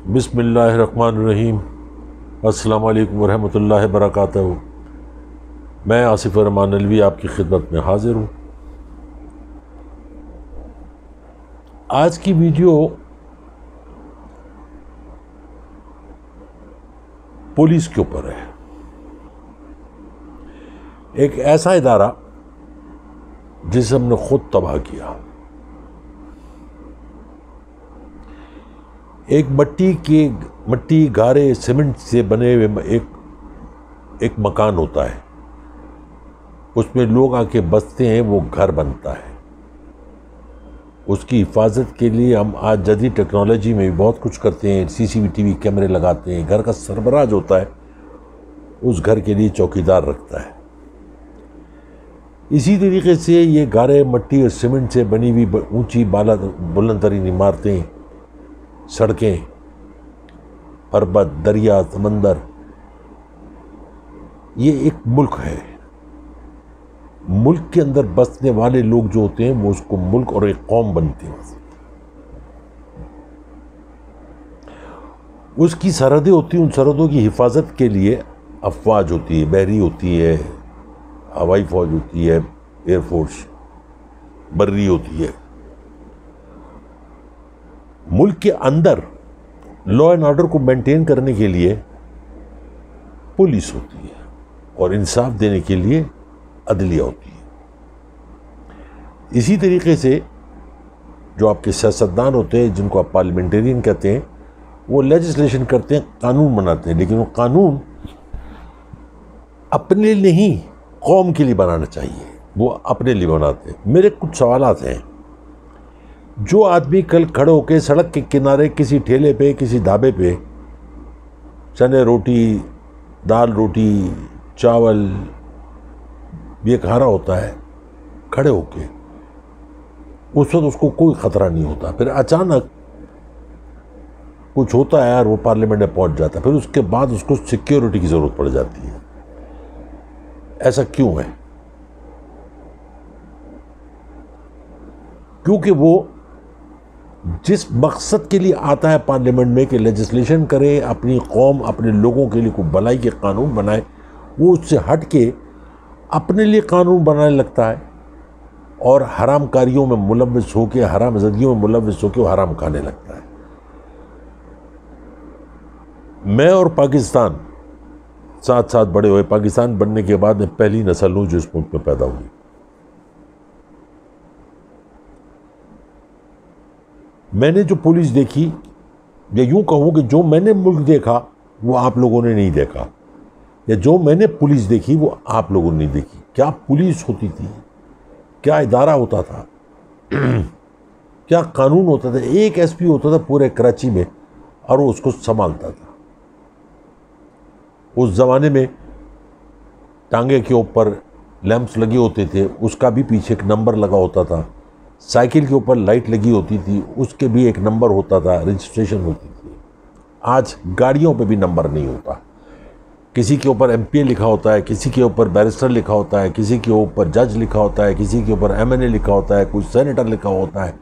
बिस्मिल्लाहिर्रहमानिर्रहीम। अस्सलाम वालेकुम वरहमतुल्लाहि वबरकातुहू। मैं आसिफ रहमान अलवी आपकी खिदमत में हाजिर हूँ। आज की वीडियो पुलिस के ऊपर है। एक ऐसा इदारा जिसे हमने खुद तबाह किया। एक मट्टी गारे सीमेंट से बने हुए एक मकान होता है, उसमें लोग आके बसते हैं, वो घर बनता है। उसकी हिफाजत के लिए हम आज जदीद टेक्नोलॉजी में भी बहुत कुछ करते हैं। सीसीटीवी कैमरे लगाते हैं। घर का सरबराह होता है, उस घर के लिए चौकीदार रखता है। इसी तरीके से ये गारे मट्टी और सीमेंट से बनी हुई ऊंची बुलंद तरीन इमारतें, सड़कें, पर्वत, दरिया, समंदर, ये एक मुल्क है। मुल्क के अंदर बसने वाले लोग जो होते हैं वो उसको मुल्क और एक कौम बनते हैं। उसकी सरहदें होती हैं। उन सरहदों की हिफाजत के लिए अफवाज होती है, बहरी होती है, हवाई फौज होती है, एयरफोर्स, बर्री होती है। मुल्क के अंदर लॉ एंड ऑर्डर को मेंटेन करने के लिए पुलिस होती है और इंसाफ देने के लिए अदलिया होती है। इसी तरीके से जो आपके सियासतदान होते हैं, जिनको आप पार्लियामेंटेरियन कहते हैं, वो लेजिस्लेशन करते हैं, कानून बनाते हैं, लेकिन वो कानून अपने लिए नहीं, कौम के लिए बनाना चाहिए। वो अपने लिए बनाते हैं। मेरे कुछ सवालात हैं। जो आदमी कल खड़े होकर सड़क के किनारे किसी ठेले पे, किसी ढाबे पे चने रोटी, दाल रोटी, चावल ये खा रहा होता है खड़े होके, उस वक्त उसको कोई ख़तरा नहीं होता। फिर अचानक कुछ होता है और वो पार्लियामेंट में पहुंच जाता है, फिर उसके बाद उसको सिक्योरिटी की ज़रूरत पड़ जाती है। ऐसा क्यों है? क्योंकि वो जिस मकसद के लिए आता है पार्लियामेंट में कि लेजिस्लेशन करे, अपनी कौम, अपने लोगों के लिए कोई भलाई के कानून बनाए, वो उससे हट के अपने लिए कानून बनाने लगता है और हराम कारियों में मुलव्वस होकर, हराम ज़दियों में मुलव्वस होकर वो हराम खाने लगता है। मैं और पाकिस्तान साथ साथ बड़े हुए। पाकिस्तान बनने के बाद मैं पहली नस्ल हूँ जो इस मुल्क में पैदा हुई। मैंने जो पुलिस देखी, या यूं कहूँ कि जो मैंने मुल्क देखा वो आप लोगों ने नहीं देखा, या जो मैंने पुलिस देखी वो आप लोगों ने नहीं देखी। क्या पुलिस होती थी, क्या इदारा होता था, क्या कानून होता था। एक एसपी होता था पूरे कराची में और वो उसको संभालता था। उस ज़माने में टांगे के ऊपर लैंप्स लगे होते थे, उसका भी पीछे एक नंबर लगा होता था। साइकिल के ऊपर लाइट लगी होती थी, उसके भी एक नंबर होता था, रजिस्ट्रेशन होती थी। आज गाड़ियों पे भी नंबर नहीं होता। किसी के ऊपर एमपीए लिखा होता है, किसी के ऊपर बैरिस्टर लिखा होता है, किसी के ऊपर जज लिखा होता है, किसी के ऊपर एमएनए लिखा होता है, कुछ सेनेटर लिखा होता है।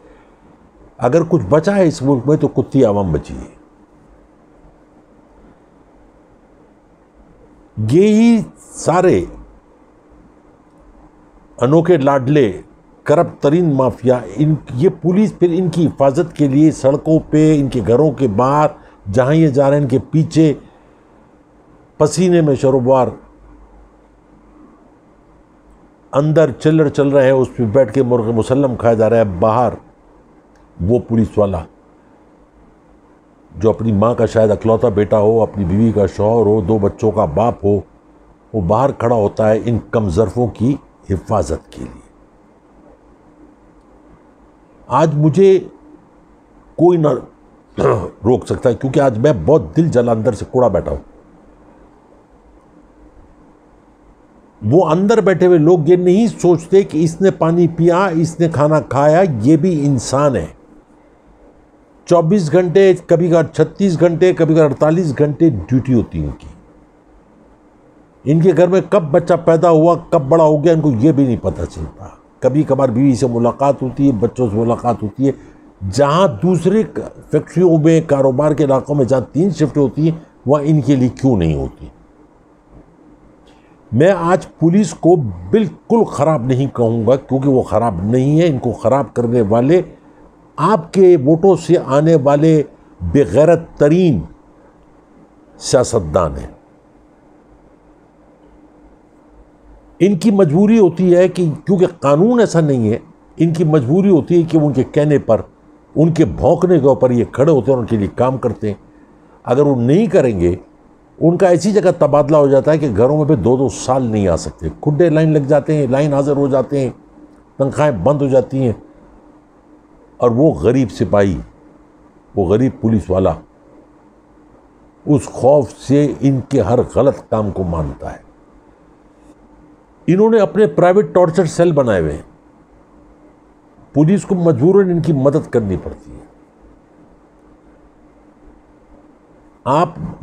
अगर कुछ बचा है इस मुल्क में तो कुत्ती आवाम बची है। ये ही सारे अनोखे लाडले करप्ट तरीन माफिया, ये पुलिस फिर इनकी हिफाजत के लिए सड़कों पे, इनके घरों के बाहर जहाँ ये जा रहे हैं, इनके पीछे पसीने में शरोबार, अंदर चिल्लर चल रहे हैं, उस पर बैठ के मुर्ग़ मुसल्लम खाया जा रहा है। बाहर वो पुलिस वाला जो अपनी माँ का शायद अकलौता बेटा हो, अपनी बीवी का शौहर हो, 2 बच्चों का बाप हो, वो बाहर खड़ा होता है इन कमज़र्फ़ों की हिफाजत के लिए। आज मुझे कोई ना रोक सकता है, क्योंकि आज मैं बहुत दिल जला अंदर से कोड़ा बैठा हूं। वो अंदर बैठे हुए लोग ये नहीं सोचते कि इसने पानी पिया, इसने खाना खाया, ये भी इंसान है। 24 घंटे, कभी कभार 36 घंटे, कभी कभार 48 घंटे ड्यूटी होती है इनकी। इनके घर में कब बच्चा पैदा हुआ, कब बड़ा हो गया, इनको ये भी नहीं पता चलता। कभी कभार बीवी से मुलाकात होती है, बच्चों से मुलाकात होती है, जहां दूसरे फैक्ट्रियों में, कारोबार के इलाकों में जहां 3 शिफ्ट होती है, वहां इनके लिए क्यों नहीं होती? मैं आज पुलिस को बिल्कुल खराब नहीं कहूंगा, क्योंकि वो खराब नहीं है। इनको खराब करने वाले आपके वोटों से आने वाले बेगैरत तरीन सियासतदान हैं। इनकी मजबूरी होती है कि क्योंकि कानून ऐसा नहीं है, इनकी मजबूरी होती है कि उनके कहने पर, उनके भौंकने के ऊपर ये खड़े होते हैं और उनके लिए काम करते हैं। अगर वो नहीं करेंगे, उनका ऐसी जगह तबादला हो जाता है कि घरों में भी 2-2 साल नहीं आ सकते। खुड्डे लाइन लग जाते हैं, लाइन हाजिर हो जाते हैं, तनख्वाहें बंद हो जाती हैं, और वो गरीब सिपाही, वो गरीब पुलिस वाला उस खौफ से इनके हर गलत काम को मानता है। इन्होंने अपने प्राइवेट टॉर्चर सेल बनाए हुए हैं। पुलिस को मजबूरन इनकी मदद करनी पड़ती है।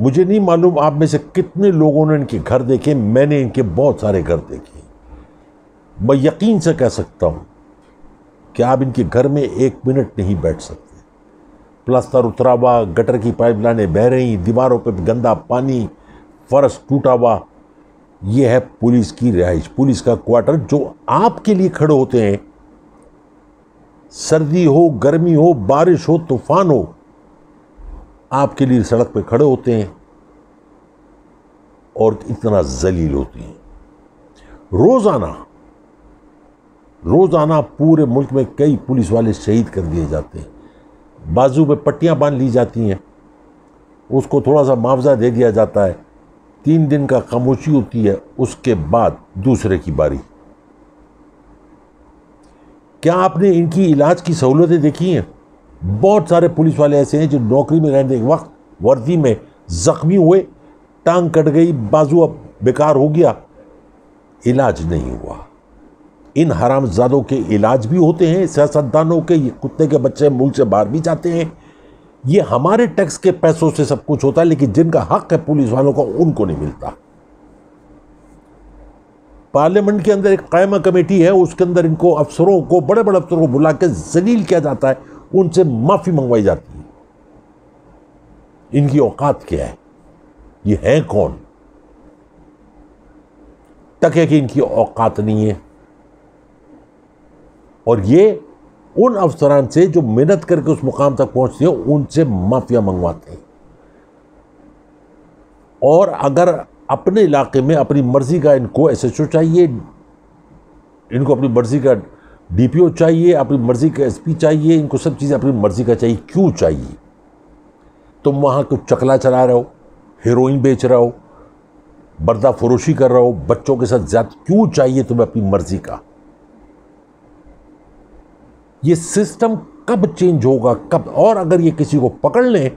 मुझे नहीं मालूम आप में से कितने लोगों ने इनके घर देखे। मैंने इनके बहुत सारे घर देखे। मैं यकीन से कह सकता हूं कि आप इनके घर में 1 मिनट नहीं बैठ सकते। प्लास्टर उतरा हुआ, गटर की पाइपलाइनें बह रही, दीवारों पर गंदा पानी, फर्श टूटा हुआ। यह है पुलिस की रिहाइश, पुलिस का क्वार्टर, जो आपके लिए खड़े होते हैं। सर्दी हो, गर्मी हो, बारिश हो, तूफान हो, आपके लिए सड़क पे खड़े होते हैं और इतना जलील होती हैं। रोजाना पूरे मुल्क में कई पुलिस वाले शहीद कर दिए जाते हैं। बाजू पे पट्टियां बांध ली जाती हैं, उसको थोड़ा सा मुआवजा दे दिया जाता है, 3 दिन का खामोशी होती है, उसके बाद दूसरे की बारी। क्या आपने इनकी इलाज की सहूलतें देखी हैं? बहुत सारे पुलिस वाले ऐसे हैं जो नौकरी में रहने के वक्त वर्दी में जख्मी हुए, टांग कट गई, बाजू अब बेकार हो गया, इलाज नहीं हुआ। इन हरामजादों के इलाज भी होते हैं, सियासतदानों के। ये कुत्ते के बच्चे मुल्क से बाहर भी जाते हैं। ये हमारे टैक्स के पैसों से सब कुछ होता है, लेकिन जिनका हक है पुलिस वालों का, उनको नहीं मिलता। पार्लियामेंट के अंदर एक कायमा कमेटी है, उसके अंदर इनको अफसरों को, बड़े बड़े अफसरों को बुला के जलील किया जाता है, उनसे माफी मंगवाई जाती है। इनकी औकात क्या है? ये है कौन? तक है कि इनकी औकात नहीं है। और ये उन अफसरान से जो मेहनत करके उस मुकाम तक पहुंचते हैं, उनसे माफिया मंगवाते हैं। और अगर अपने इलाके में अपनी मर्जी का इनको एसएचओ चाहिए, इनको अपनी मर्जी का डीपीओ चाहिए, अपनी मर्जी का एसपी चाहिए, इनको सब चीज़ें अपनी मर्जी का चाहिए। क्यों चाहिए? तुम वहाँ कुछ चकला चला रहे हो, हेरोइन बेच रहे हो, बर्दा फरोशी कर रहे हो, बच्चों के साथ ज्यादा, क्यों चाहिए तुम्हें अपनी मर्जी का? ये सिस्टम कब चेंज होगा, कब? और अगर ये किसी को पकड़ लें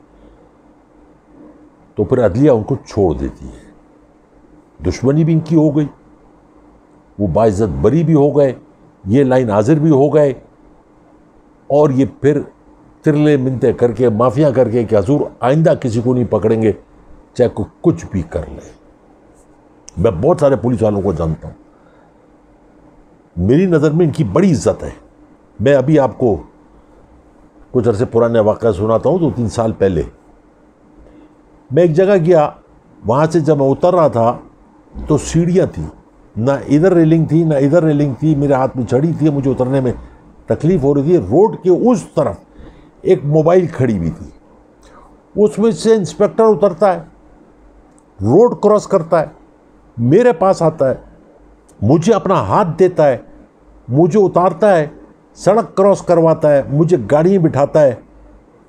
तो फिर अदलिया उनको छोड़ देती है। दुश्मनी भी इनकी हो गई, वो बाइज्जत बरी भी हो गए, ये लाइन हाजिर भी हो गए, और ये फिर तिरले मिनते करके, माफिया करके कि हजूर आइंदा किसी को नहीं पकड़ेंगे, चाहे कोई कुछ भी कर ले। मैं बहुत सारे पुलिस वालों को जानता हूं, मेरी नज़र में इनकी बड़ी इज्जत है। मैं अभी आपको कुछ अरसे पुराने वाक़या सुनाता हूं। 2-3 साल पहले मैं एक जगह गया, वहाँ से जब मैं उतर रहा था तो सीढ़ियाँ थी, ना इधर रेलिंग थी ना इधर रेलिंग थी, मेरे हाथ में छड़ी थी, मुझे उतरने में तकलीफ़ हो रही थी। रोड के उस तरफ एक मोबाइल खड़ी हुई थी, उसमें से इंस्पेक्टर उतरता है, रोड क्रॉस करता है, मेरे पास आता है, मुझे अपना हाथ देता है, मुझे उतारता है, सड़क क्रॉस करवाता है, मुझे गाड़ी में बिठाता है।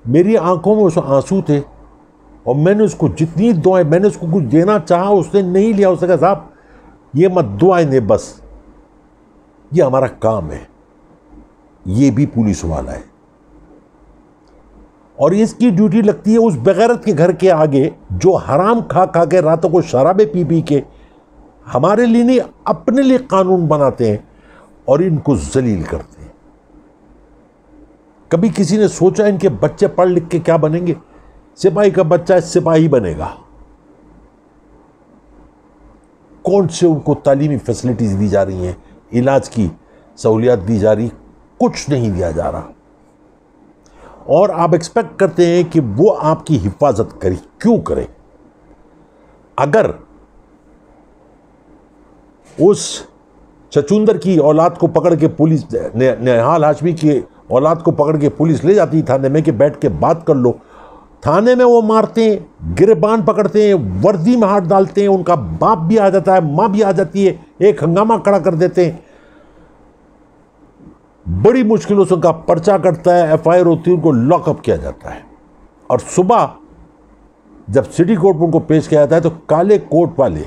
मेरी आंखों में उसमें आंसू थे, और मैंने उसको जितनी दुआएं, मैंने उसको कुछ देना चाहा, उसने नहीं लिया। उसने कहा साहब ये मत दुआएं दे, बस ये हमारा काम है। ये भी पुलिस वाला है, और इसकी ड्यूटी लगती है उस बेगैरत के घर के आगे जो हराम खा खा के, रातों को शराबे पी पी के हमारे लिए नहीं अपने लिए कानून बनाते हैं और इनको जलील करते हैं। कभी किसी ने सोचा इनके बच्चे पढ़ लिख के क्या बनेंगे? सिपाही का बच्चा सिपाही बनेगा। कौन से उनको तालीमी फैसिलिटीज दी जा रही हैं, इलाज की सहूलियत दी जा रही? कुछ नहीं दिया जा रहा। और आप एक्सपेक्ट करते हैं कि वो आपकी हिफाजत करे। क्यों करे? अगर उस चचुंदर की औलाद को पकड़ के पुलिस, निहाल हाशमी की औलाद को पकड़ के पुलिस ले जाती थाने में कि बैठ के बात कर लो, थाने में वो मारते हैं, गिरबान पकड़ते हैं, वर्दी में हाथ डालते हैं, उनका बाप भी आ जाता है, मां भी आ जाती है, एक हंगामा खड़ा कर देते हैं, बड़ी मुश्किलों से उनका पर्चा कटता है, एफआईआर होती है, उनको लॉकअप किया जाता है। और सुबह जब सिटी कोर्ट में उनको पेश किया जाता है तो काले कोट वाले,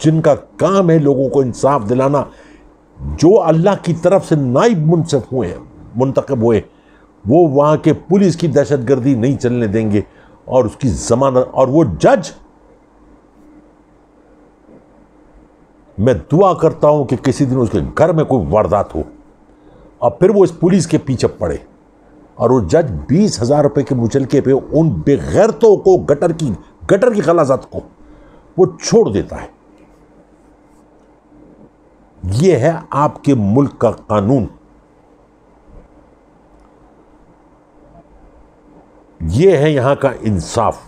जिनका काम है लोगों को इंसाफ दिलाना, जो अल्लाह की तरफ से नाइब मुंसिफ हुए, मुंतखब हुए, वो वहां के पुलिस की दहशतगर्दी नहीं चलने देंगे और उसकी जमानत। और वो जज, मैं दुआ करता हूं कि किसी दिन उसके घर में कोई वारदात हो और फिर वो इस पुलिस के पीछे पड़े और वो जज 20,000 रुपए के मुचलके पे उन बेगैरतों को, गटर की गलाजत को वो छोड़ देता है। ये है आपके मुल्क का कानून, ये है यहां का इंसाफ,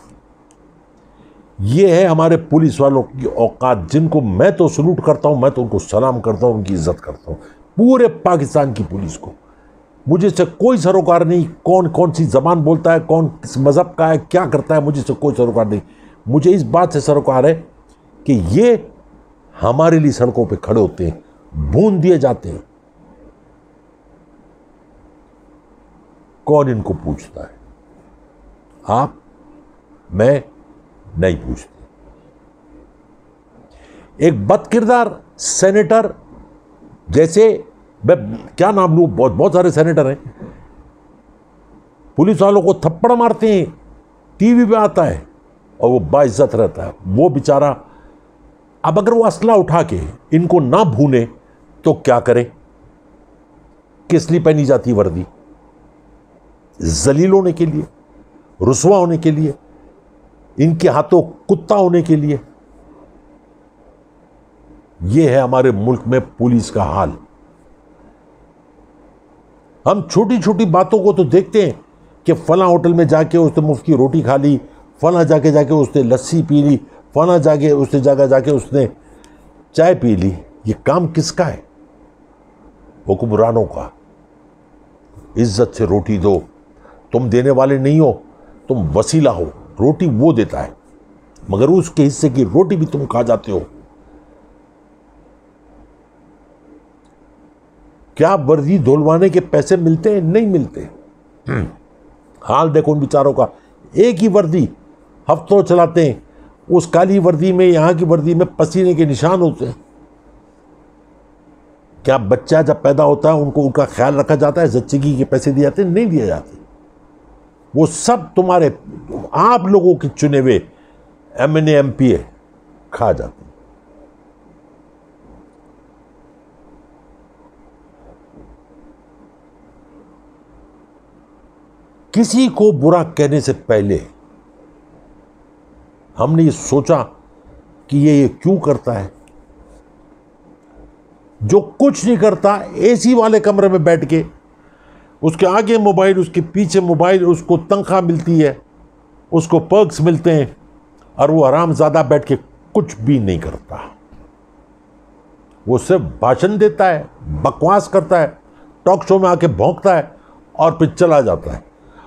ये है हमारे पुलिस वालों की औकात, जिनको मैं तो सलूट करता हूं, मैं तो उनको सलाम करता हूं, उनकी इज्जत करता हूं, पूरे पाकिस्तान की पुलिस को। मुझे से कोई सरोकार नहीं, कौन कौन सी जबान बोलता है, कौन किस मजहब का है, क्या करता है, मुझे से कोई सरोकार नहीं। मुझे इस बात से सरोकार है कि ये हमारे लिए सड़कों पे खड़े होते हैं, बूंद दिए जाते हैं, कौन इनको पूछता है? आप, मैं नहीं पूछते। एक बदकिरदार सेनेटर, जैसे मैं क्या नाम लूं, बहुत सारे सेनेटर हैं, पुलिस वालों को थप्पड़ मारते हैं, टीवी पे आता है और वो बाइज्जत रहता है, वो बेचारा। अब अगर वो असला उठा के इनको ना भूने तो क्या करे? किस लिए पहनी जाती वर्दी? जलील होने के लिए, रुसवा होने के लिए, इनके हाथों कुत्ता होने के लिए। यह है हमारे मुल्क में पुलिस का हाल। हम छोटी छोटी बातों को तो देखते हैं कि फला होटल में जाके उसने मुफ्त की रोटी खा ली, फला जाके उसने लस्सी पी ली, फला जाके उसने चाय पी ली। ये काम किसका है? हुक्मरानों का। इज्जत से रोटी दो, तुम देने वाले नहीं हो, तुम वसीला हो। रोटी वो देता है, मगर उसके हिस्से की रोटी भी तुम खा जाते हो। क्या वर्दी धुलवाने के पैसे मिलते हैं? नहीं मिलते। हाल देखो उन बेचारों का, एक ही वर्दी हफ्तों चलाते हैं, उस काली वर्दी में, यहां की वर्दी में पसीने के निशान होते हैं। क्या बच्चा जब पैदा होता है उनको उनका ख्याल रखा जाता है? जच्चगी के पैसे दिए जाते हैं? नहीं दिए जाते। वो सब तुम्हारे, आप लोगों के चुने हुए MNA MPA खा जाते हैं। किसी को बुरा कहने से पहले हमने ये सोचा कि ये क्यों करता है? जो कुछ नहीं करता, एसी वाले कमरे में बैठ के, उसके आगे मोबाइल, उसके पीछे मोबाइल, उसको तनख्वाह मिलती है, उसको पर्क्स मिलते हैं, और वो हरामजादा बैठ के कुछ भी नहीं करता। वो सिर्फ भाषण देता है, बकवास करता है, टॉक शो में आके भौंकता है और फिर चला जाता है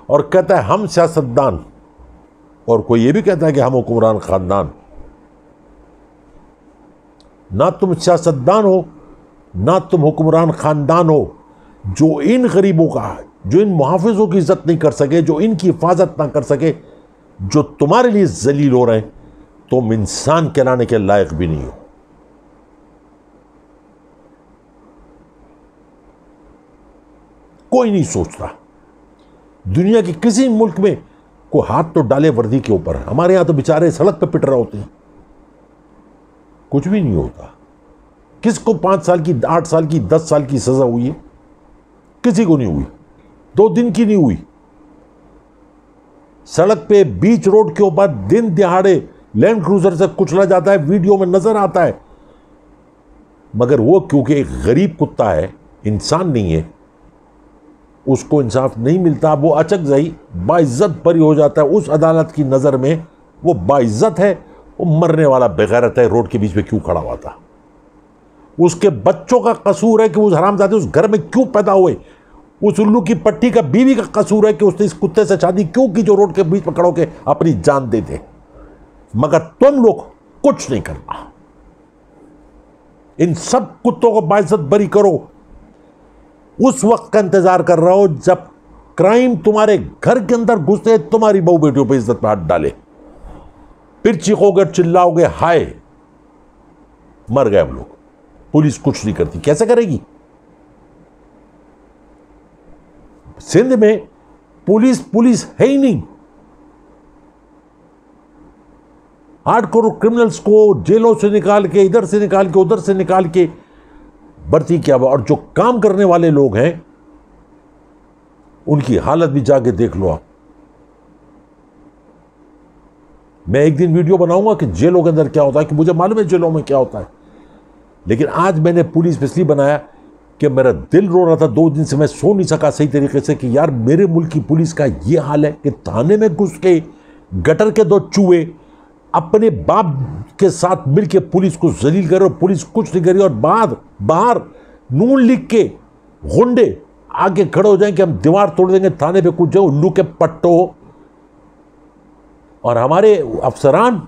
और कहता है हम सियासतदान, और कोई ये भी कहता है कि हम हुक्मरान खानदान। ना तुम सियासतदान हो, ना तुम हुक्मरान खानदान हो, जो इन गरीबों का, जो इन मुहाफिजों की इज्जत नहीं कर सके, जो इनकी हिफाजत ना कर सके, जो तुम्हारे लिए जलील हो रहे हैं, तुम इंसान कहलाने के लायक भी नहीं हो। कोई नहीं सोचता। दुनिया के किसी मुल्क में को हाथ तो डाले वर्दी के ऊपर, हमारे यहां तो बेचारे सड़क पे पिट रहे होते हैं, कुछ भी नहीं होता। किसको 5 साल की, 8 साल की, 10 साल की सजा हुई है? किसी को नहीं हुई। 2 दिन की नहीं हुई। सड़क पे, बीच रोड के ऊपर दिन दिहाड़े लैंड क्रूजर से कुचला जाता है, वीडियो में नजर आता है। मगर वो क्योंकि एक गरीब कुत्ता है, इंसान नहीं है, उसको इंसाफ नहीं मिलता, वो अचक जाई बाइज्जत बरी हो जाता है। उस अदालत की नज़र में वो बाइज्जत है, वो मरने वाला बेगैरत है, रोड के बीच में क्यों खड़ा हुआ था। उसके बच्चों का कसूर है कि उस हरामजादे उस घर में क्यों पैदा हुए। उस उल्लू की पट्टी का बीवी का कसूर है कि उसने इस कुत्ते से शादी क्यों की जो रोड के बीच में खड़े होकर अपनी जान दे दे। मगर तुम लोग कुछ नहीं करना। इन सब कुत्तों को बाइज्जत बरी करो। उस वक्त का इंतजार कर रहा हो जब क्राइम तुम्हारे घर के अंदर घुसे, तुम्हारी बहू बेटियों पर इज्जत में हाथ डाले, फिर चीखोगे चिल्लाओगे हाय मर गए हम लोग। पुलिस कुछ नहीं करती, कैसे करेगी। सिंध में पुलिस है ही नहीं। 8 करोड़ क्रिमिनल्स को जेलों से निकाल के, इधर से निकाल के, उधर से निकाल के भर्ती किया हुआ, और जो काम करने वाले लोग हैं उनकी हालत भी जाके देख लो आप। मैं एक दिन वीडियो बनाऊंगा कि जेलों के अंदर क्या होता है, कि मुझे मालूम है जेलों में क्या होता है। लेकिन आज मैंने पुलिस पे इसलिए बनाया कि मेरा दिल रो रहा था, 2 दिन से मैं सो नहीं सका सही तरीके से, कि यार मेरे मुल्क की पुलिस का ये हाल है कि थाने में घुस के गटर के 2 चूहे अपने बाप के साथ मिलकर पुलिस को जलील कर रहे हो, पुलिस कुछ नहीं करी, और बाहर नून लिख के गुंडे आगे खड़े हो जाएंगे, हम दीवार तोड़ देंगे, थाने पे कुछ जाओ उल्लू के पट्टो। और हमारे अफसरान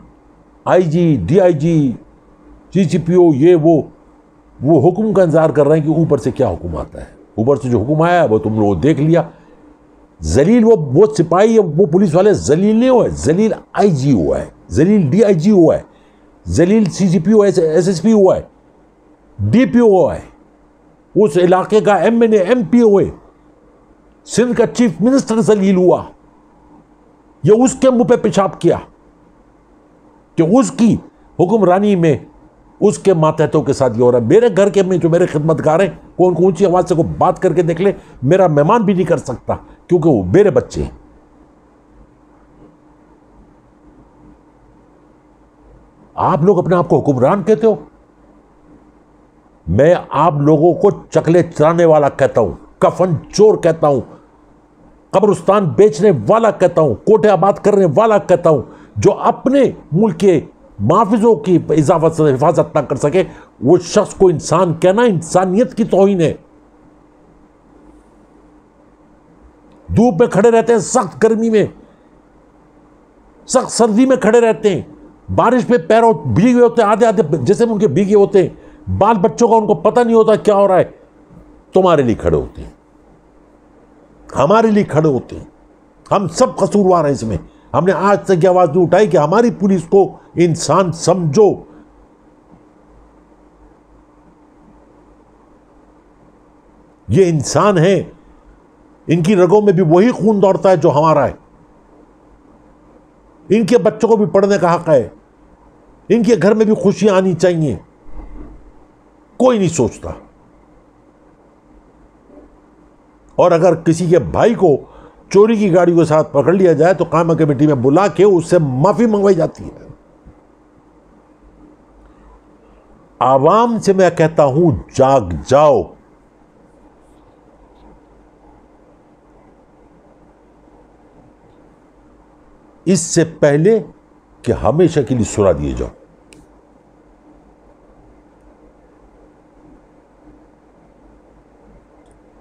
आईजी, डीआईजी, सीसीपीओ ये वो हुक्म का इंतजार कर रहे हैं कि ऊपर से क्या हुक्म आता है। ऊपर से जो हुक्म आया वो तुम लोगों देख लिया। जलील वो सिपाही, वो पुलिस वाले जलील नहीं हुआ है, जलील आईजी हुआ है, जलील डीआईजी हुआ है, जलील सीसीपीओ एसएसपी हुआ है, डीपीओ हुआ है, उस इलाके का एमएनए एमपी हुए, सिंध का चीफ मिनिस्टर जलील हुआ। ये उसके मुंह पे पेशाब किया कि उसकी हुक्मरानी में उसके मातहतों के साथ ये हो रहा है। मेरे घर के में जो मेरे खिदमतगार हैं, कौन ऊंची आवाज से को बात करके देख ले, मेरा मेहमान भी नहीं कर सकता, क्योंकि वो मेरे बच्चे हैं। आप लोग अपने आप को हुक्मरान कहते हो, मैं आप लोगों को चकले चराने वाला कहता हूं, कफन चोर कहता हूं, कब्रिस्तान बेचने वाला कहता हूं, कोठे आबाद करने वाला कहता हूं। जो अपने मुल्क के मुआवजों की इजाफत से हिफाजत ना कर सके, वो शख्स को इंसान कहना इंसानियत की तौहीन है। धूप में खड़े रहते हैं, सख्त गर्मी में, सख्त सर्दी में खड़े रहते हैं, बारिश पे पैरों भीगे होते हैं, आधे आधे जैसे उनके भीगे होते हैं, बाल बच्चों का उनको पता नहीं होता क्या हो रहा है। तुम्हारे लिए खड़े होते हैं, हमारे लिए खड़े होते हैं। हम सब कसूरवार हैं इसमें। हमने आज तक आवाज नहीं उठाई कि हमारी पुलिस को इंसान समझो। ये इंसान है, इनकी रगों में भी वही खून दौड़ता है जो हमारा है। इनके बच्चों को भी पढ़ने का हक है, इनके घर में भी खुशियां आनी चाहिए। कोई नहीं सोचता। और अगर किसी के भाई को चोरी की गाड़ी के साथ पकड़ लिया जाए तो कायमा कमेटी में बुला के उससे माफी मंगवाई जाती है। आवाम से मैं कहता हूं, जाग जाओ। इससे पहले कि हमेशा के लिए सुला दिए जाओ।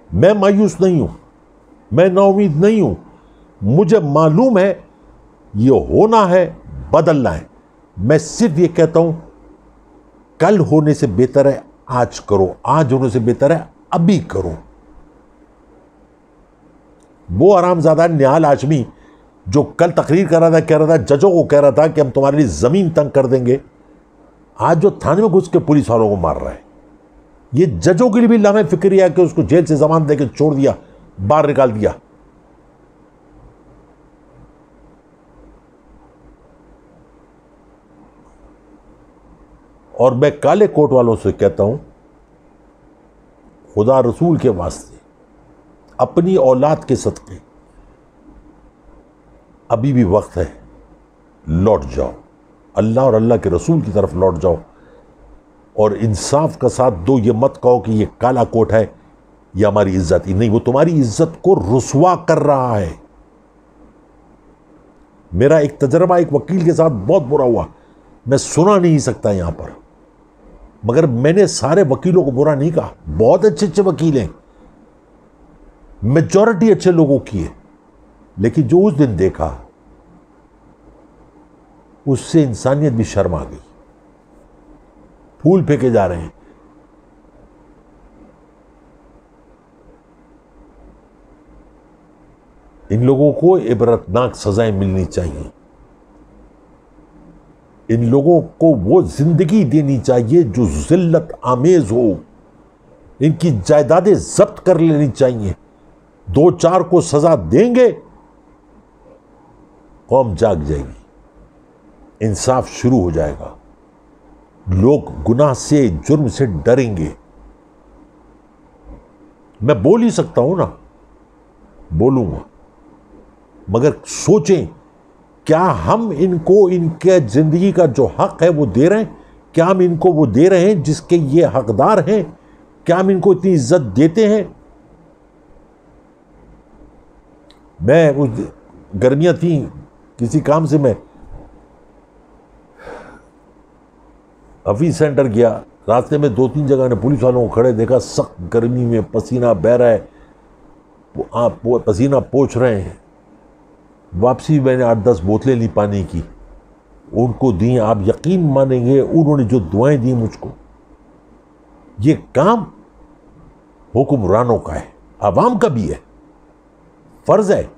मैं मायूस नहीं हूं, मैं नाउमीद नहीं हूं। मुझे मालूम है ये होना है, बदलना है। मैं सिर्फ ये कहता हूं, कल होने से बेहतर है आज करो, आज होने से बेहतर है अभी करो। वो हरामजादा निहाल हाशमी जो कल तकरीर कर रहा था, कह रहा था, जजों को कह रहा था कि हम तुम्हारे लिए जमीन तंग कर देंगे, आज जो थाने में घुस के पुलिस वालों को मार रहा है, ये जजों के लिए भी लामे फिक्रिया कि उसको जेल से जमानत देकर छोड़ दिया, बाहर निकाल दिया। और मैं काले कोट वालों से कहता हूं, खुदा रसूल के वास्ते अपनी औलाद के सदक़े अभी भी वक्त है, लौट जाओ, अल्लाह और अल्लाह के रसूल की तरफ लौट जाओ और इंसाफ का साथ दो। ये मत कहो कि ये काला कोट है, ये हमारी इज्जत ही नहीं, वो तुम्हारी इज्जत को रुसवा कर रहा है। मेरा एक तजर्बा एक वकील के साथ बहुत बुरा हुआ, मैं सुना नहीं सकता यहां पर, मगर मैंने सारे वकीलों को बुरा नहीं कहा, बहुत अच्छे अच्छे वकील हैं, मेजॉरिटी अच्छे लोगों की है, लेकिन जो उस दिन देखा उससे इंसानियत भी शर्म आ गई। फूल फेंके जा रहे हैं। इन लोगों को इबरतनाक सजाएं मिलनी चाहिए। इन लोगों को वो जिंदगी देनी चाहिए जो जिल्लत आमेज हो। इनकी जायदादें जब्त कर लेनी चाहिए। 2-4 को सजा देंगे, कौम जाग जाएगी, इंसाफ शुरू हो जाएगा, लोग गुनाह से, जुर्म से डरेंगे। मैं बोल ही सकता हूं ना, बोलूंगा, मगर सोचें, क्या हम इनको इनके जिंदगी का जो हक है वो दे रहे हैं? क्या हम इनको वो दे रहे हैं जिसके ये हकदार हैं? क्या हम इनको इतनी इज्जत देते हैं? मैं उस गर्मियां थी, किसी काम से मैं हफीज सेंटर गया, रास्ते में 2-3 जगह ने पुलिस वालों को खड़े देखा, सख्त गर्मी में पसीना बह रहा है, पसीना पोंछ रहे हैं। वापसी मैंने 8-10 बोतलें ली पानी की, उनको दी। आप यकीन मानेंगे उन्होंने जो दुआएं दी मुझको। ये काम हुक्मरानों का है, आवाम का भी है, फर्ज है।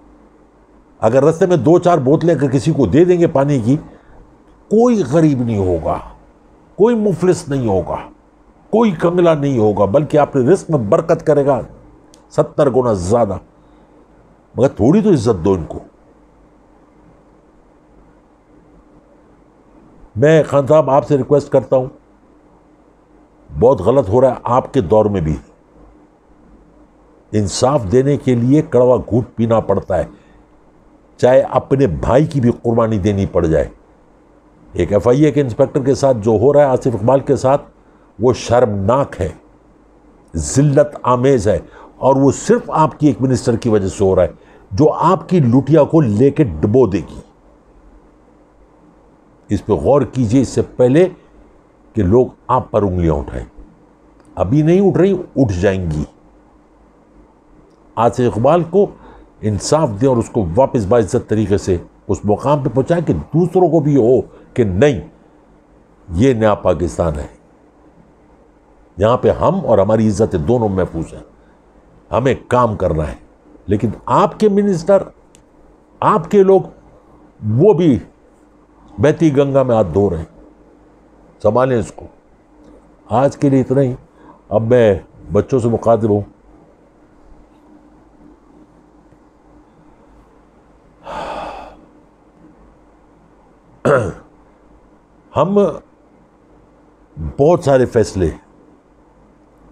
अगर रास्ते में 2-4 बोतलें अगर किसी को दे देंगे पानी की, कोई गरीब नहीं होगा, कोई मुफलिस नहीं होगा, कोई कंगला नहीं होगा, बल्कि अपने रिस्क में बरकत करेगा 70 गुना ज्यादा। मगर थोड़ी तो इज्जत दो इनको। मैं खान साहब आपसे रिक्वेस्ट करता हूं, बहुत गलत हो रहा है आपके दौर में भी। इंसाफ देने के लिए कड़वा घूंट पीना पड़ता है, चाहे अपने भाई की भी कुर्बानी देनी पड़ जाए। एक FIA के इंस्पेक्टर के साथ जो हो रहा है आसिफ इकबाल के साथ, वो शर्मनाक है, जिल्लत आमेज है, और वो सिर्फ आपकी एक मिनिस्टर की वजह से हो रहा है जो आपकी लुटिया को लेके डुबो देगी। इस पर गौर कीजिए इससे पहले कि लोग आप पर उंगलियां उठाएं। अभी नहीं उठ रही, उठ जाएंगी। आसिफ इकबाल को इंसाफ दें और उसको वापस बाइज्जत तरीके से उस मुकाम पे पहुंचाएं कि दूसरों को भी हो कि नहीं, ये नया पाकिस्तान है, यहां पे हम और हमारी इज्जतें दोनों महफूज हैं। हमें काम करना है। लेकिन आपके मिनिस्टर, आपके लोग, वो भी बहती गंगा में हाथ धो रहे हैं। संभालें इसको। आज के लिए इतना ही। अब मैं बच्चों से मुखातिब हूं। हम बहुत सारे फैसले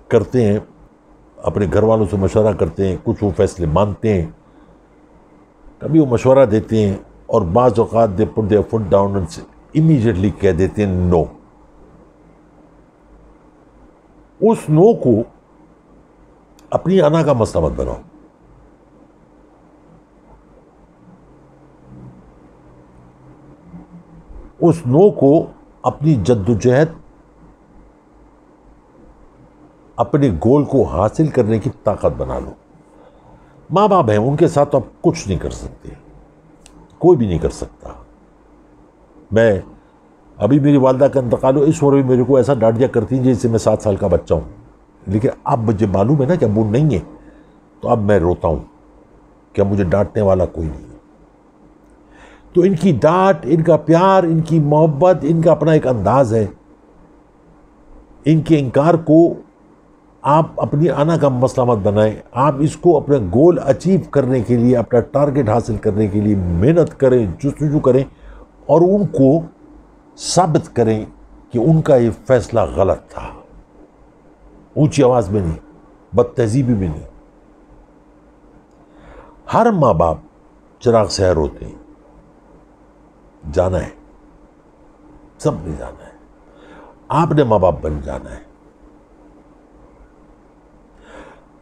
करते हैं, अपने घर वालों से मशवरा करते हैं, कुछ वो फैसले मानते हैं, कभी वो मशवरा देते हैं, और बाज़ औक़ात they put their foot down and immediately कह देते हैं नो। उस नो को अपनी अना का मसला मत बनाओ। उस नो को अपनी जद्दोजहद, अपने गोल को हासिल करने की ताकत बना लो। माँ बाप हैं, उनके साथ तो आप कुछ नहीं कर सकते, कोई भी नहीं कर सकता। मैं अभी मेरी वालदा का इंतकाल हो, इस उम्र में मेरे को ऐसा डांट दिया करती है जैसे मैं 7 साल का बच्चा हूँ। लेकिन अब मुझे मालूम है ना कि अब वो नहीं है, तो अब मैं रोता हूँ कि अब मुझे डांटने वाला कोई नहीं है। तो इनकी डांट, इनका प्यार, इनकी मोहब्बत, इनका अपना एक अंदाज है। इनके इनकार को आप अपनी आना का मसला मत बनाएं। आप इसको अपने गोल अचीव करने के लिए, अपना टारगेट हासिल करने के लिए मेहनत करें, जुस्तजू करें, और उनको साबित करें कि उनका ये फैसला गलत था। ऊंची आवाज में नहीं, बदतहजीबी में नहीं। हर माँ बाप चिराग सहर होते हैं, जाना है, सबने जाना है। आपने माँ बाप बन जाना है।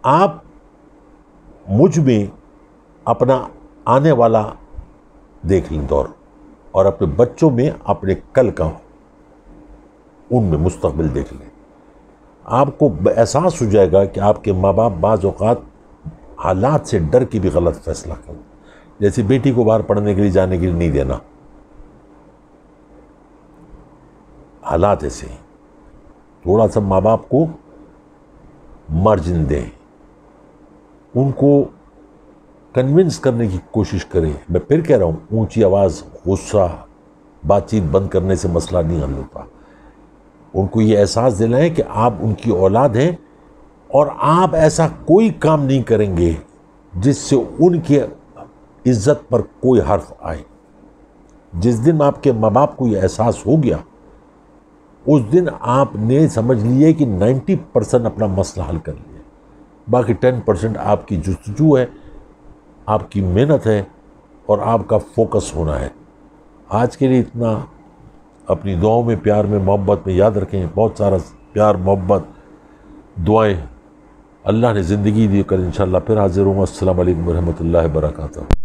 आप मुझ में अपना आने वाला देख लें दौर, और अपने बच्चों में अपने कल का, उनमें मुस्तकबिल देख लें। आपको एहसास हो जाएगा कि आपके माँ बाप बाज़ औक़ात हालात से डर के भी गलत फैसला कर, जैसे बेटी को बाहर पढ़ने के लिए जाने के लिए नहीं देना, हालात ऐसे हैं। थोड़ा सा माँ बाप को मार्जिन दें, उनको कन्विंस करने की कोशिश करें। मैं फिर कह रहा हूँ, ऊंची आवाज़, गुस्सा, बातचीत बंद करने से मसला नहीं हल होता। उनको ये एहसास दिलाएं कि आप उनकी औलाद हैं और आप ऐसा कोई काम नहीं करेंगे जिससे उनकी इज्जत पर कोई हर्फ आए। जिस दिन आपके माँ बाप को ये एहसास हो गया, उस दिन आपने समझ लिए कि 90% अपना मसला हल कर लिया। बाकी 10% आपकी जुस्तजू है, आपकी मेहनत है और आपका फोकस होना है। आज के लिए इतना। अपनी दुआओं में, प्यार में, मोहब्बत में याद रखें। बहुत सारा प्यार, मोहब्बत, दुआएं। अल्लाह ने ज़िंदगी दी, कर इंशाअल्लाह फिर हाजिर हूँ। अस्सलामु अलैकुम व रहमतुल्लाहि व बरकातहू।